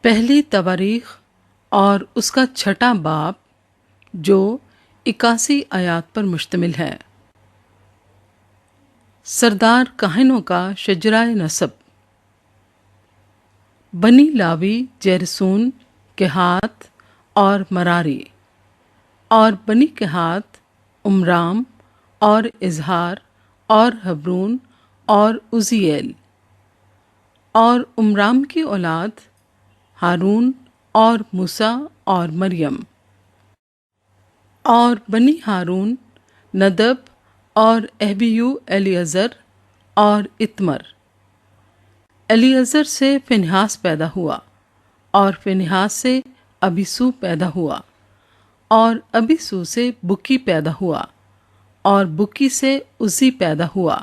پہلی تواریخ اور اس کا چھٹا باب جو 81 آیات پر مشتمل ہے۔ سردار کاہنوں کا شجرہ نسب۔ بنی لاوی جیرسون، کہات اور مراری، اور بنی کہات عمرام اور اظہار اور حبرون اور عزییل، اور عمرام کی اولاد ہارون اور موسیٰ اور مریم، اور بنی ہارون ندب اور اہبیو الیعزر اور اتمر۔ الیعزر سے فنہاس پیدا ہوا، اور فنہاس سے ابیسو پیدا ہوا، اور ابیسو سے بکی پیدا ہوا، اور بکی سے عزی پیدا ہوا،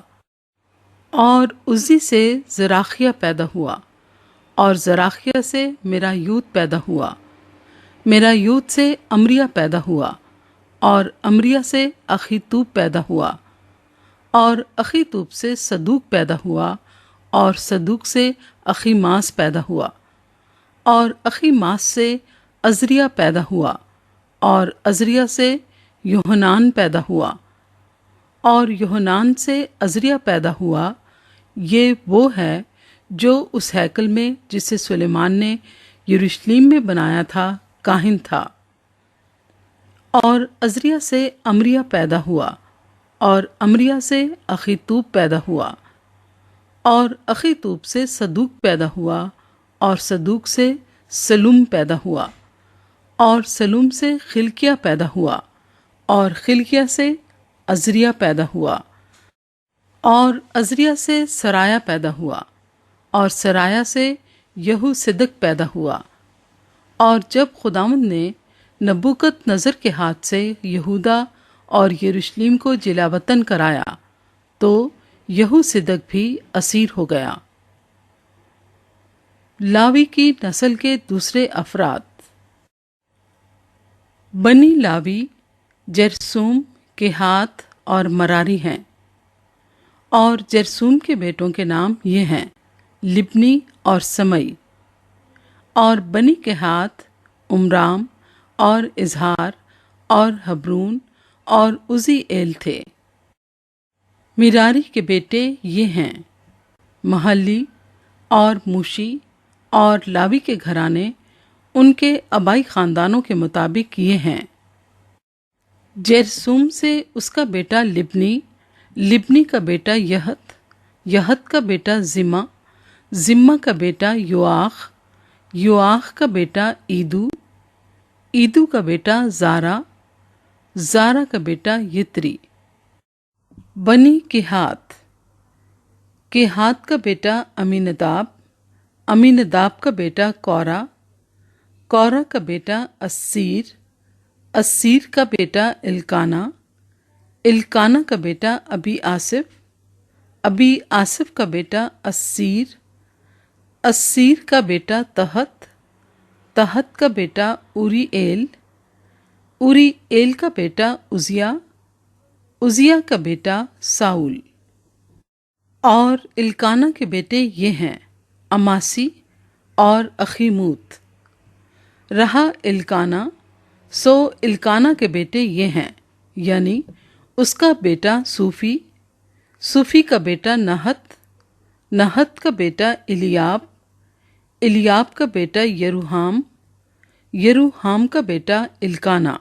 اور عزی سے زراخیہ پیدا ہوا، اور زراخیہ سے مرایوت پیدا ہوا، مرایوت سے امریہ پیدا ہوا، اور امریہ سے اخیتوب پیدا ہوا، اور اخیتوب سے صدوق پیدا ہوا، اور صدوق سے اخیماس پیدا ہوا، اور اخیماس سے عزریہ پیدا ہوا، اور عزریہ سے یوحنان پیدا ہوا، اور یوحنان سے عزریہ پیدا ہوا۔ یہ وہ ہے جو اس ہیکل میں جسے سلیمان نے یروشلیم میں بنایا تھا کاہن تھا۔ اور عزریہ سے امریہ پیدا ہوا، اور امریہ سے اخیتوب پیدا ہوا، اور اخیتوب سے صدوق پیدا ہوا، اور صدوق سے سلوم پیدا ہوا، اور سلوم سے خلقیہ پیدا ہوا، اور خلقیہ سے عزریہ پیدا ہوا، اور عزریہ سے سرایہ پیدا ہوا، اور سرایہ سے یہو صدق پیدا ہوا۔ اور جب خداوند نے نبوکت نظر کے ہاتھ سے یہودا اور یروشلیم کو جلا وطن کرایا تو یہو صدق بھی اسیر ہو گیا۔ لاوی کی نسل کے دوسرے افراد۔ بنی لاوی جرسوم، کہات اور مراری ہیں، اور جرسوم کے بیٹوں کے نام یہ ہیں لبنی اور سمئی۔ اور بنی کہات عمرام اور اظہار اور حبرون اور عزییل تھے۔ مراری کے بیٹے یہ ہیں محلی اور موشی، اور لاوی کے گھرانے ان کے آبائی خاندانوں کے مطابق یہ ہیں۔ جرسوم سے اس کا بیٹا لبنی، لبنی کا بیٹا یہت، یہت کا بیٹا زما، زما کا بیٹا یواخ، یواخ کا بیٹا ایدو، ایدو کا بیٹا زارا، زارا کا بیٹا یتری۔ بنی کہات، کہات کا بیٹا امیناداب، امیناداب کا بیٹا کورہ، کورہ کا بیٹا اسیر، اسیر کا بیٹا الکانا، الکانا کا بیٹا ابی آصف، ابی آصف کا بیٹا اسیر، اسیر کا بیٹا تہت، تہت کا بیٹا اوری ایل، اوری ایل کا بیٹا عزیہ، عزیہ کا بیٹا ساؤل۔ اور الکانا کے بیٹے یہ ہیں اماسی اور اخیموت۔ رہا الکانا، سو الکانا کے بیٹے یہ ہیں، یعنی اس کا بیٹا صوفی، صوفی کا بیٹا نہت، نہت کا بیٹا الیاب، الیاب کا بیٹا یروحام، یروحام کا بیٹا الکانا۔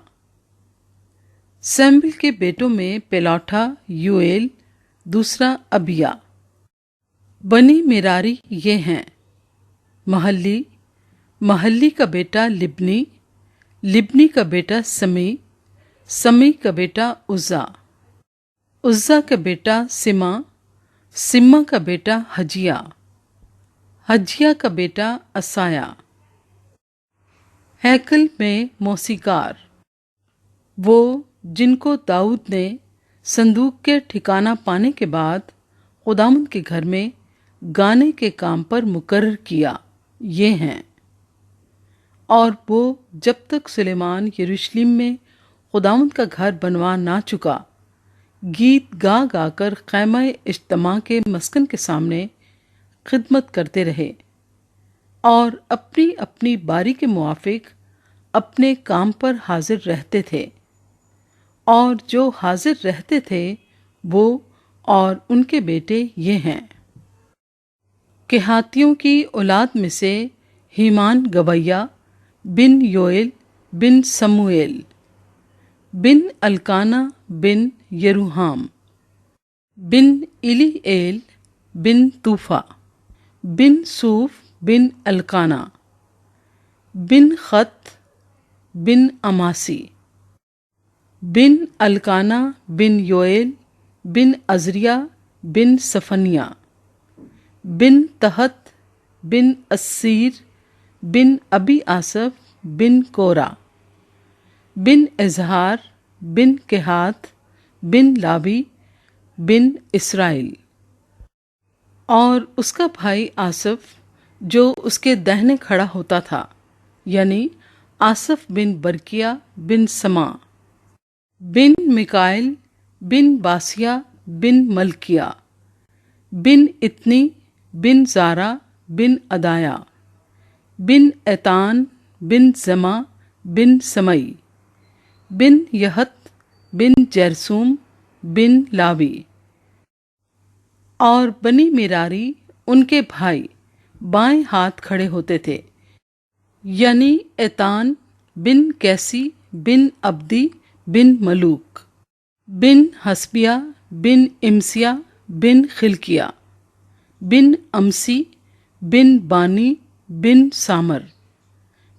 سیمویل کے بیٹوں میں پیلوٹا، یوئیل، دوسرا ابیہ۔ بنی مراری یہ ہیں محلی، محلی کا بیٹا لبنی، لبنی کا بیٹا سمی، سمی کا بیٹا عزا، عزا کا بیٹا سما، سما کا بیٹا حجیہ، حجیہ کا بیٹا عصایہ۔ ہیکل میں موسیقار، وہ جن کو داؤد نے صندوق کے ٹھکانہ پانے کے بعد خداوند کے گھر میں گانے کے کام پر مقرر کیا، یہ ہیں۔ اور وہ جب تک سلیمان یروشلم میں خداوند کا گھر بنوا نہ چکا، گیت گا گا کر خیمہ اجتماع کے مسکن کے سامنے خدمت کرتے رہے۔ اور اپنی اپنی باری کے موافق اپنے کام پر حاضر رہتے تھے، اور جو حاضر رہتے تھے وہ اور ان کے بیٹے یہ ہیں: کہاتیوں کی اولاد میں سے ہیمان گویا بن یوئیل بن سموئیل، بن الکانا بن یروحام، بن ایلی ایل بن توفا، بن صوف بن الکانا، بن خط بن اماسی، بن الکانا بن یوئیل بن عزریہ بن صفنیہ، بن تحت بن اسیر بن ابی آصف بن کورا، بن اظہار بن کہات بن لاوی بن اسرائیل، اور اس کا بھائی آصف جو اس کے دہنے کھڑا ہوتا تھا، یعنی آصف بن برکیہ بن سما، بن میکائل بن باسیہ بن ملکیہ، بن اتنی بن زارا بن ادایا، بن ایتان بن زما بن سمئی، بن یہت بن جرسوم بن لاوی، اور بنی مراری ان کے بھائی بائیں ہاتھ کھڑے ہوتے تھے، یعنی ایتان بن کیسی بن عبدی بن ملوک، بن حسبیہ بن امسیہ بن خلکیہ، بن امسی بن بانی بن سامر،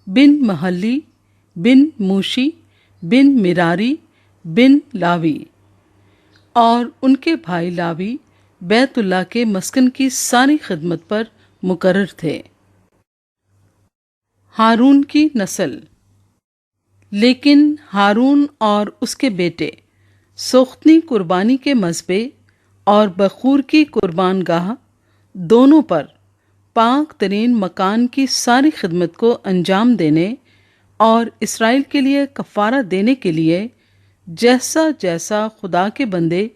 بن محلی بن موشی بن مراری بن لاوی، اور ان کے بھائی لاوی بیت اللہ کے مسکن کی ساری خدمت پر مقرر تھے۔ ہارون کی نسل۔ لیکن ہارون اور اس کے بیٹے سوختنی قربانی کے مذبح اور بخور کی قربان گاہ دونوں پر پاک ترین مکان کی ساری خدمت کو انجام دینے اور اسرائیل کے لیے کفارہ دینے کے لیے جیسا جیسا خدا کے بندے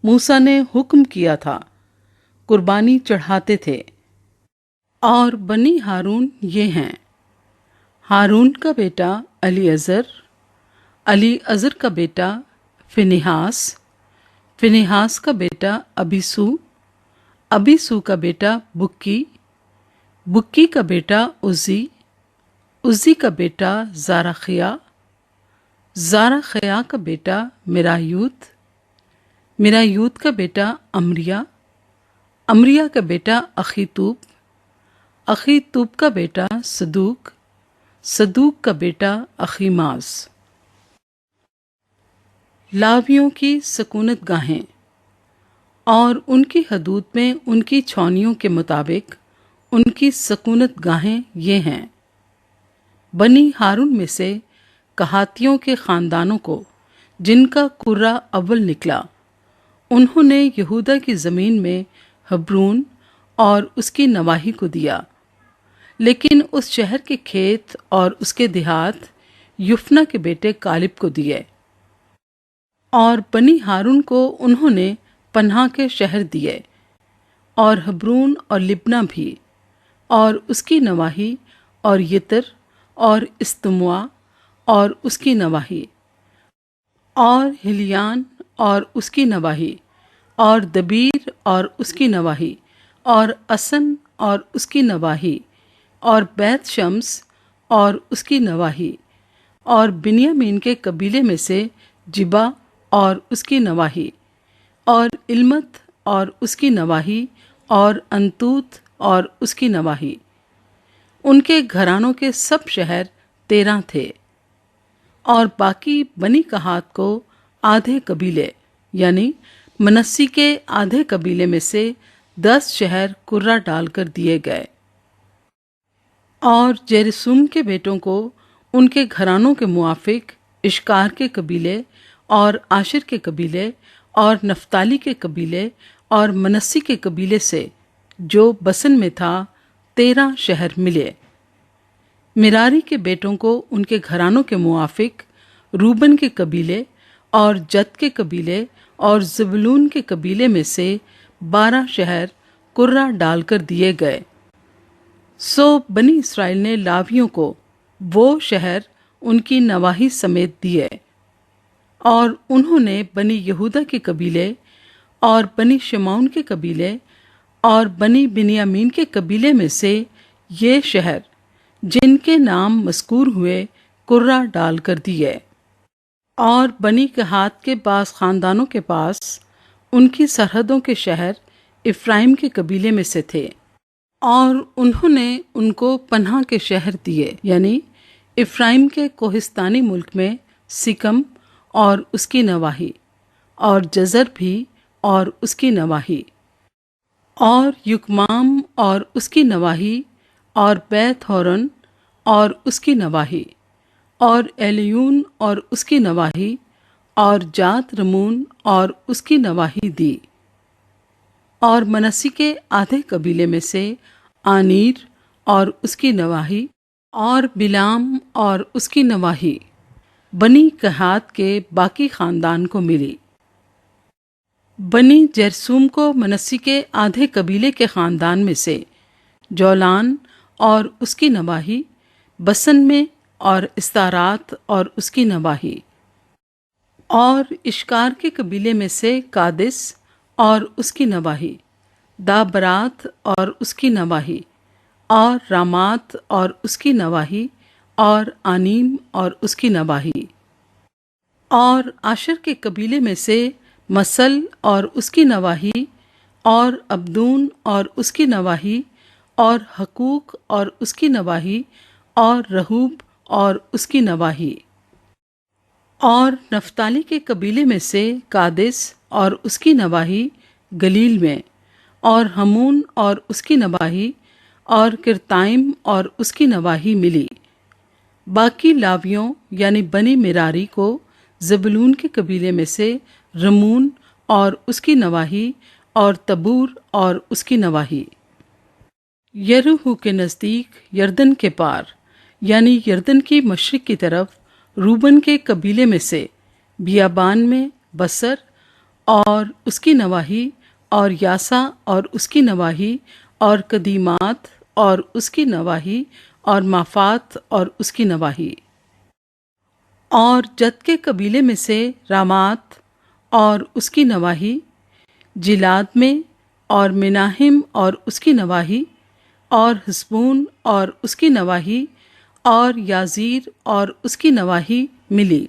موسیٰ نے حکم کیا تھا قربانی چڑھاتے تھے۔ اور بنی ہارون یہ ہیں: ہارون کا بیٹا الیعزر، الیعزر کا بیٹا فنہاس، فنہاس کا بیٹا ابیسو، ابیسو کا بیٹا بکی، بکی کا بیٹا عزی، عزی کا بیٹا زاراخیا، زاراخیا کا بیٹا مرایوت، مرایوت کا بیٹا امریہ، امریہ کا بیٹا اخیتوب، اخیتوب کا بیٹا صدوق، صدوق کا بیٹا اخیماز۔ لاویوں کی سکونت گاہیں اور ان کی حدود میں ان کی چھاؤنیوں کے مطابق ان کی سکونت گاہیں یہ ہیں: بنی ہارون میں سے کہاتیوں کے خاندانوں کو جن کا قرہ اول نکلا، انہوں نے یہودا کی زمین میں حبرون اور اس کی نواحی کو دیا، لیکن اس شہر کے کھیت اور اس کے دیہات یفنہ کے بیٹے کالب کو دیے۔ اور بنی ہارون کو انہوں نے پناہ کے شہر دیے، اور حبرون اور لبنہ بھی، اور اس کی نواحی، اور یتر اور استموا اور اس کی نواحی، اور ہلیان اور اس کی نواحی، اور دبیر اور اس کی نواحی، اور اسن اور اس کی نواحی، اور بیت شمس اور اس کی نواحی، اور بنیامین کے قبیلے میں سے جبا اور اس کی نواحی، اور علمت اور اس کی نواحی، اور انتوت اور اس کی نواحی۔ ان کے گھرانوں کے سب شہر 13 تھے۔ اور باقی بنی کہات کو آدھے قبیلے، یعنی منسی کے آدھے قبیلے میں سے 10 شہر قرہ ڈال کر دیے گئے۔ اور جیرسوم کے بیٹوں کو ان کے گھرانوں کے موافق اشکار کے قبیلے اور عاشر کے قبیلے اور نفتالی کے قبیلے اور منسی کے قبیلے سے جو بسن میں تھا 13 شہر ملے۔ مراری کے بیٹوں کو ان کے گھرانوں کے موافق روبن کے قبیلے اور جد کے قبیلے اور زبلون کے قبیلے میں سے 12 شہر قرہ ڈال کر دیے گئے۔ سو بنی اسرائیل نے لاویوں کو وہ شہر ان کی نواحی سمیت دیے، اور انہوں نے بنی یہودا کے قبیلے اور بنی شمعون کے قبیلے اور بنی بنیامین کے قبیلے میں سے یہ شہر جن کے نام مذکور ہوئے قرہ ڈال کر دیے، اور بنی کہات کے بعض خاندانوں کے پاس ان کی سرحدوں کے شہر افرائیم کے قبیلے میں سے تھے، اور انہوں نے ان کو پناہ کے شہر دیے، یعنی افرائیم کے کوہستانی ملک میں سکم اور اس کی نواحی، اور جزر بھی اور اس کی نواحی، اور یکمام اور اس کی نواحی، اور بیت ہورن اور اس کی نواحی، اور ایلیون اور اس کی نواحی، اور جات رمون اور اس کی نواحی دی، اور منسی کے آدھے قبیلے میں سے آنیر اور اس کی نواحی، اور بلام اور اس کی نواحی بنی کہات کے باقی خاندان کو ملی۔ بنی جرسوم کو منسی کے آدھے قبیلے کے خاندان میں سے جولان اور اس کی نواحی، بسن میں اور استارات اور اس کی نواحی، اور اشکار کے قبیلے میں سے قادس اور اس کی نواحی، دابرات اور اس کی نواحی، اور رامات اور اس کی نواحی، اور آنیم اور اس کی نواحی، اور آشر کے قبیلے میں سے مسل اور اس کی نواحی، اور عبدون اور اس کی نواحی، اور حقوق اور اس کی نواحی، اور رہوب اور اس کی نواحی، اور نفتالی کے قبیلے میں سے قادس اور اس کی نواحی گلیل میں، اور ہمون اور اس کی نواحی، اور کرتائم اور اس کی نواحی ملی۔ باقی لاویوں یعنی بنی مراری کو زبلون کے قبیلے میں سے رمون اور اس کی نواحی، اور تبور اور اس کی نواحی۔ یریحو کے نزدیک یردن کے پار یعنی یردن کی مشرق کی طرف روبن کے قبیلے میں سے بیابان میں بصر اور اس کی نواحی، اور یاسا اور اس کی نواحی، اور قدیمات اور اس کی نواحی، اور مافات اور اس کی نواحی، اور جد کے قبیلے میں سے رامات اور اس کی نواحی، جلاد میں، اور مناہم اور اس کی نواحی، اور حسبون اور اس کی نواحی، اور یازیر اور اس کی نواحی ملی۔